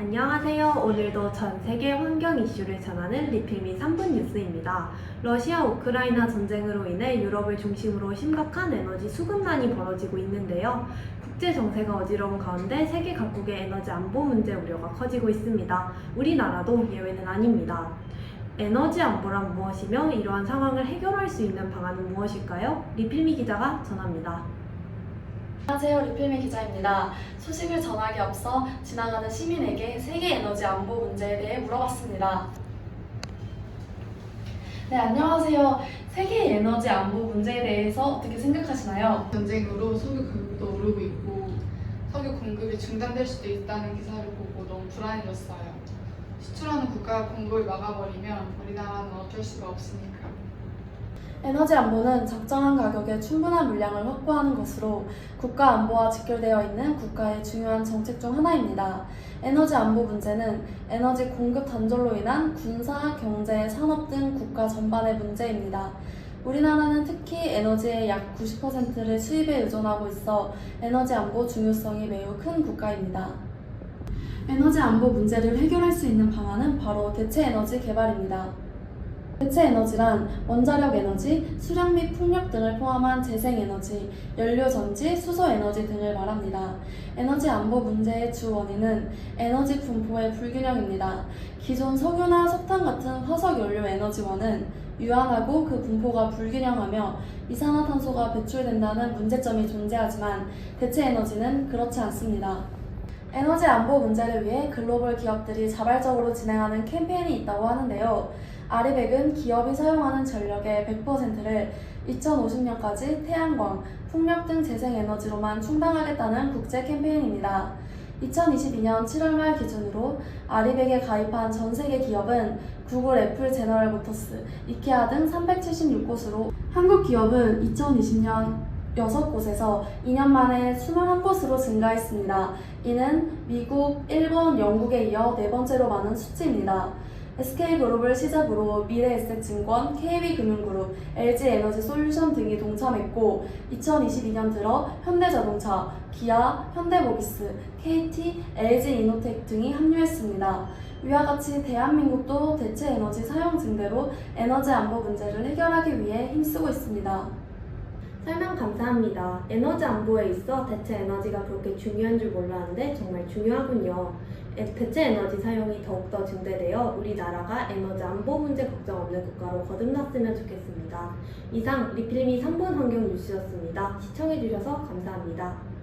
안녕하세요. 오늘도 전 세계 환경 이슈를 전하는 리필미 3분 뉴스입니다. 러시아 우크라이나 전쟁으로 인해 유럽을 중심으로 심각한 에너지 수급난이 벌어지고 있는데요. 국제 정세가 어지러운 가운데 세계 각국의 에너지 안보 문제 우려가 커지고 있습니다. 우리나라도 예외는 아닙니다. 에너지 안보란 무엇이며 이러한 상황을 해결할 수 있는 방안은 무엇일까요? 리필미 기자가 전합니다. 안녕하세요. 리필미 기자입니다. 소식을 전하기 앞서 지나가는 시민에게 세계 에너지 안보 문제에 대해 물어봤습니다. 네, 안녕하세요. 세계 에너지 안보 문제에 대해서 어떻게 생각하시나요? 전쟁으로 석유 가격도 오르고 있고 석유 공급이 중단될 수도 있다는 기사를 보고 너무 불안해졌어요. 수출하는 국가가 공급을 막아버리면 우리나라는 어쩔 수가 없으니까. 에너지 안보는 적정한 가격에 충분한 물량을 확보하는 것으로 국가 안보와 직결되어 있는 국가의 중요한 정책 중 하나입니다. 에너지 안보 문제는 에너지 공급 단절로 인한 군사, 경제, 산업 등 국가 전반의 문제입니다. 우리나라는 특히 에너지의 약 90%를 수입에 의존하고 있어 에너지 안보 중요성이 매우 큰 국가입니다. 에너지 안보 문제를 해결할 수 있는 방안은 바로 대체 에너지 개발입니다. 대체 에너지란 원자력 에너지, 수력 및 풍력 등을 포함한 재생 에너지, 연료 전지, 수소 에너지 등을 말합니다. 에너지 안보 문제의 주 원인은 에너지 분포의 불균형입니다. 기존 석유나 석탄 같은 화석 연료 에너지원은 유한하고 그 분포가 불균형하며 이산화탄소가 배출된다는 문제점이 존재하지만 대체 에너지는 그렇지 않습니다. 에너지 안보 문제를 위해 글로벌 기업들이 자발적으로 진행하는 캠페인이 있다고 하는데요. 아리백은 기업이 사용하는 전력의 100%를 2050년까지 태양광, 풍력 등 재생에너지로만 충당하겠다는 국제 캠페인입니다. 2022년 7월 말 기준으로 아리백에 가입한 전 세계 기업은 구글, 애플, 제너럴 모터스, 이케아 등 376곳으로 한국 기업은 2020년 6곳에서 2년 만에 21곳으로 증가했습니다. 이는 미국, 일본, 영국에 이어 네 번째로 많은 수치입니다. SK그룹을 시작으로 미래에셋증권, KB금융그룹, LG에너지솔루션 등이 동참했고 2022년 들어 현대자동차, 기아, 현대모비스, KT, LG이노텍 등이 합류했습니다. 위와 같이 대한민국도 대체 에너지 사용 증대로 에너지 안보 문제를 해결하기 위해 힘쓰고 있습니다. 설명 감사합니다. 에너지 안보에 있어 대체 에너지가 그렇게 중요한 줄 몰랐는데 정말 중요하군요. 대체 에너지 사용이 더욱더 증대되어 우리나라가 에너지 안보 문제 걱정 없는 국가로 거듭났으면 좋겠습니다. 이상 리필미 3분 환경 뉴스였습니다. 시청해주셔서 감사합니다.